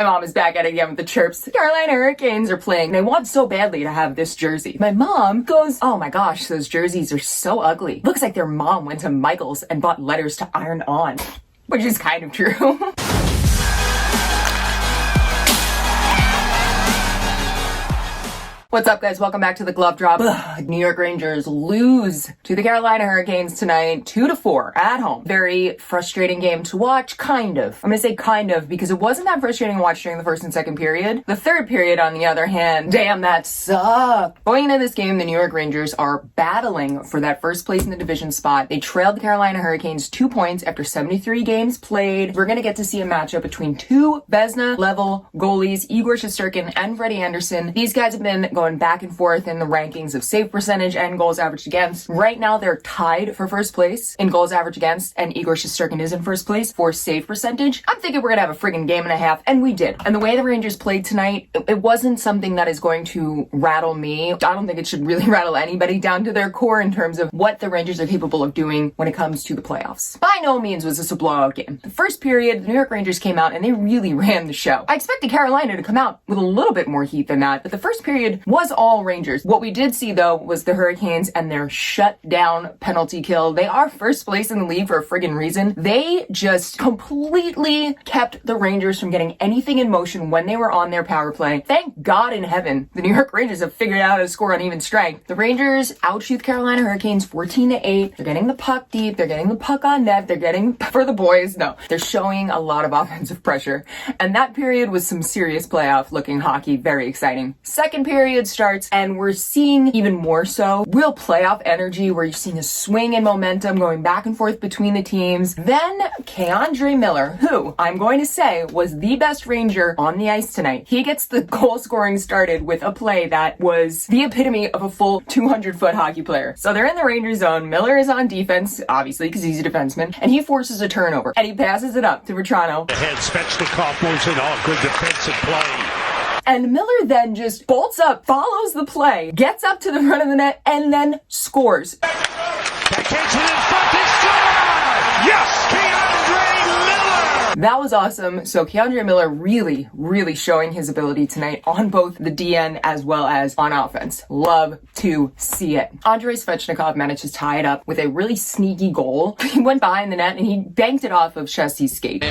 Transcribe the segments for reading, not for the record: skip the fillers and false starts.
My mom is back at it again with the chirps. The Carolina Hurricanes are playing. They want so badly to have this jersey. My mom goes, oh my gosh, those jerseys are so ugly. Looks like their mom went to Michael's and bought letters to iron on. Which is kind of true. What's up, guys? Welcome back to the Glove Drop. New York Rangers lose to the Carolina Hurricanes tonight, 2-4 at home. Very frustrating game to watch, kind of. I'm gonna say kind of because it wasn't that frustrating to watch during the first and second period. The third period, on the other hand, damn, that sucked. Going into this game, the New York Rangers are battling for that first place in the division spot. They trailed the Carolina Hurricanes 2 points after 73 games played. We're gonna get to see a matchup between two Vezina-level goalies, Igor Shesterkin and Freddie Anderson. These guys have been going back and forth in the rankings of save percentage and goals averaged against. Right now, they're tied for first place in goals averaged against, and Igor Shesterkin is in first place for save percentage. I'm thinking we're gonna have a friggin' game and a half, and we did. And the way the Rangers played tonight, it wasn't something that is going to rattle me. I don't think it should really rattle anybody down to their core in terms of what the Rangers are capable of doing when it comes to the playoffs. By no means was this a blowout game. The first period, the New York Rangers came out and they really ran the show. I expected Carolina to come out with a little bit more heat than that, but the first period was all Rangers. What we did see, though, was the Hurricanes and their shut-down penalty kill. They are first place in the league for a friggin' reason. They just completely kept the Rangers from getting anything in motion when they were on their power play. Thank God in heaven, the New York Rangers have figured out how to score on even strength. The Rangers outshoot the Carolina Hurricanes 14-8. They're getting the puck deep. They're getting the puck on net. They're getting, for the boys, no. They're showing a lot of offensive pressure. And that period was some serious playoff-looking hockey. Very exciting. Second period starts, and we're seeing even more so real playoff energy where you're seeing a swing in momentum going back and forth between the teams. Then Kreider Miller, who I'm going to say was the best Ranger on the ice tonight. He gets the goal scoring started with a play that was the epitome of a full 200-foot hockey player. So they're in the Ranger zone. Miller is on defense, obviously, because he's a defenseman, and he forces a turnover. And he passes it up to Vetrano. Ahead, Svechnikov moves in, all good defensive play. And Miller then just bolts up, follows the play, gets up to the front of the net, and then scores. Backhands it in front, they score! Yes! Kreider Miller! That was awesome. So Kreider Miller really showing his ability tonight on both the DN as well as on offense. Love to see it. Andrei Svechnikov managed to tie it up with a really sneaky goal. He went behind the net and he banked it off of Chesty's skate.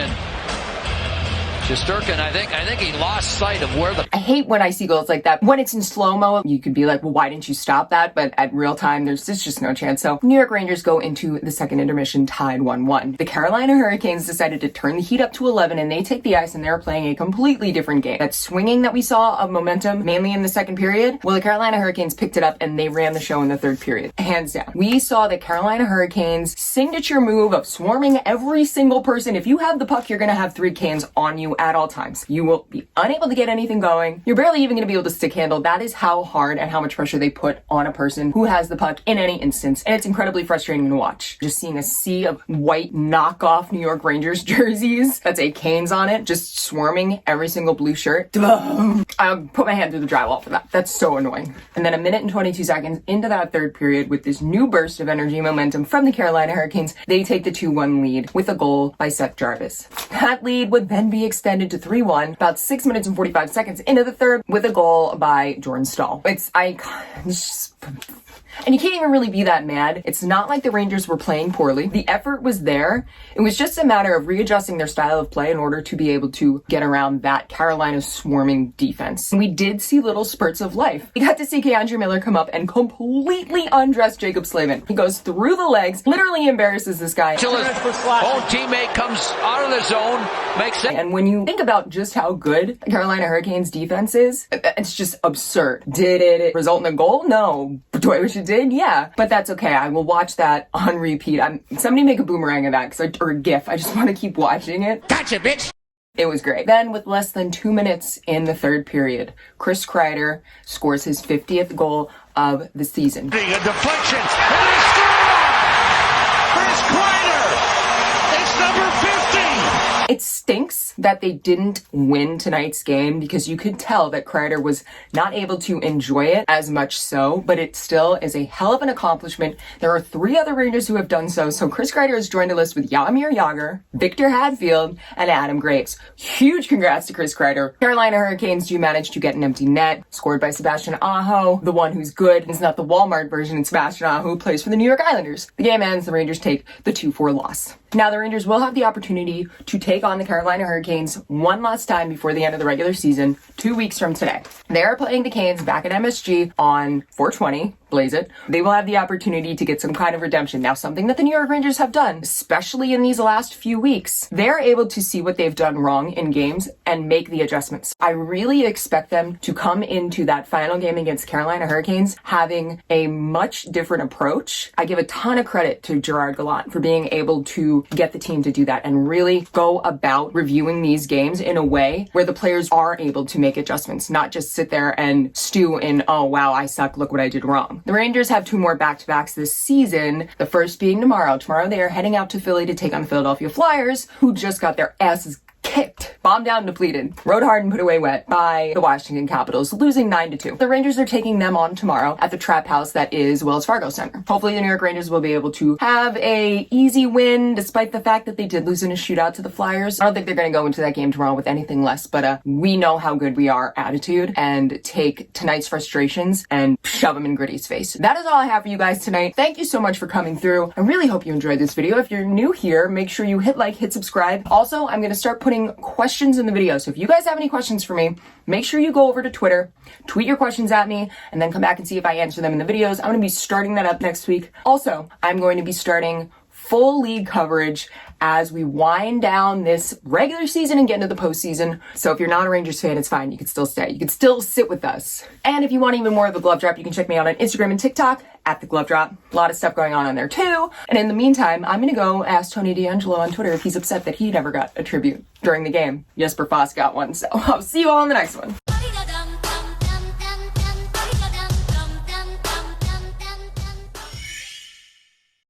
Shesterkin, I think he lost sight of where the... I hate when I see goals like that. When it's in slow-mo, you could be like, well, why didn't you stop that? But at real time, there's just no chance. So New York Rangers go into the second intermission tied 1-1. The Carolina Hurricanes decided to turn the heat up to 11, and they take the ice, and they're playing a completely different game. That swinging that we saw of momentum, mainly in the second period, well, the Carolina Hurricanes picked it up, and they ran the show in the third period. Hands down. We saw the Carolina Hurricanes' signature move of swarming every single person. If you have the puck, you're going to have 3 cans on you at all times. You will be unable to get anything going. You're barely even going to be able to stick handle. That is how hard and how much pressure they put on a person who has the puck in any instance. And it's incredibly frustrating to watch. Just seeing a sea of white knockoff New York Rangers jerseys that say Canes on it, just swarming every single blue shirt. I put my hand through the drywall for that. That's so annoying. And then a minute and 22 seconds into that third period with this new burst of energy momentum from the Carolina Hurricanes, they take the 2-1 lead with a goal by Seth Jarvis. That lead would then be extended to 3-1 about 6 minutes and 45 seconds into the third with a goal by Jordan Staal. And you can't even really be that mad. It's not like the Rangers were playing poorly. The effort was there. It was just a matter of readjusting their style of play in order to be able to get around that Carolina swarming defense. And we did see little spurts of life. We got to see Kreider Miller come up and completely undress Jacob Slavin. He goes through the legs, literally embarrasses this guy. Till his own teammate comes out of the zone, makes it. And when you think about just how good the Carolina Hurricanes defense is, it's just absurd. Did it result in a goal? No. Do I wish it did? Yeah. But that's okay. I will watch that on repeat. Somebody make a boomerang of that, or a GIF. I just want to keep watching it. Gotcha, bitch! It was great. Then, with less than 2 minutes in the third period, Chris Kreider scores his 50th goal of the season. A deflection, and they score! Chris Kreider! It's number 50! It stinks that they didn't win tonight's game because you could tell that Kreider was not able to enjoy it as much so, but it still is a hell of an accomplishment. There are 3 other Rangers who have done so. So Chris Kreider has joined a list with Jaromir Jagr, Victor Hadfield, and Adam Graves. Huge congrats to Chris Kreider. Carolina Hurricanes do manage to get an empty net, scored by Sebastian Aho, the one who's good. It's not the Walmart version, and Sebastian Aho plays for the New York Islanders. The game ends, the Rangers take the 2-4 loss. Now, the Rangers will have the opportunity to take on the Carolina Hurricanes one last time before the end of the regular season, 2 weeks from today. They are playing the Canes back at MSG on 4/20. Blaze it. They will have the opportunity to get some kind of redemption. Now, something that the New York Rangers have done, especially in these last few weeks, they're able to see what they've done wrong in games and make the adjustments. I really expect them to come into that final game against Carolina Hurricanes having a much different approach. I give a ton of credit to Gerard Gallant for being able to get the team to do that and really go about reviewing these games in a way where the players are able to make adjustments, not just sit there and stew in, oh wow, I suck, look what I did wrong. The Rangers have 2 more back-to-backs this season, the first being tomorrow. Tomorrow they are heading out to Philly to take on the Philadelphia Flyers, who just got their asses kicked, bombed down, depleted, rode hard and put away wet by the Washington Capitals, losing 9-2. The Rangers are taking them on tomorrow at the trap house that is Wells Fargo Center. Hopefully the New York Rangers will be able to have a easy win despite the fact that they did lose in a shootout to the Flyers. I don't think they're going to go into that game tomorrow with anything less but we know how good we are attitude and take tonight's frustrations and shove them in Gritty's face. That is all I have for you guys tonight. Thank you so much for coming through. I really hope you enjoyed this video. If you're new here, make sure you hit like, hit subscribe. Also, I'm going to start putting questions in the video. So if you guys have any questions for me, make sure you go over to Twitter, tweet your questions at me, and then come back and see if I answer them in the videos. I'm going to be starting that up next week. Also, I'm going to be starting full league coverage as we wind down this regular season and get into the postseason. So if you're not a Rangers fan, it's fine. You can still stay. You can still sit with us. And if you want even more of the Glove Drop, you can check me out on Instagram and TikTok at the Glove Drop. A lot of stuff going on there too. And in the meantime, I'm going to go ask Tony D'Angelo on Twitter if he's upset that he never got a tribute during the game. Jesper Foss got one. So I'll see you all in the next one.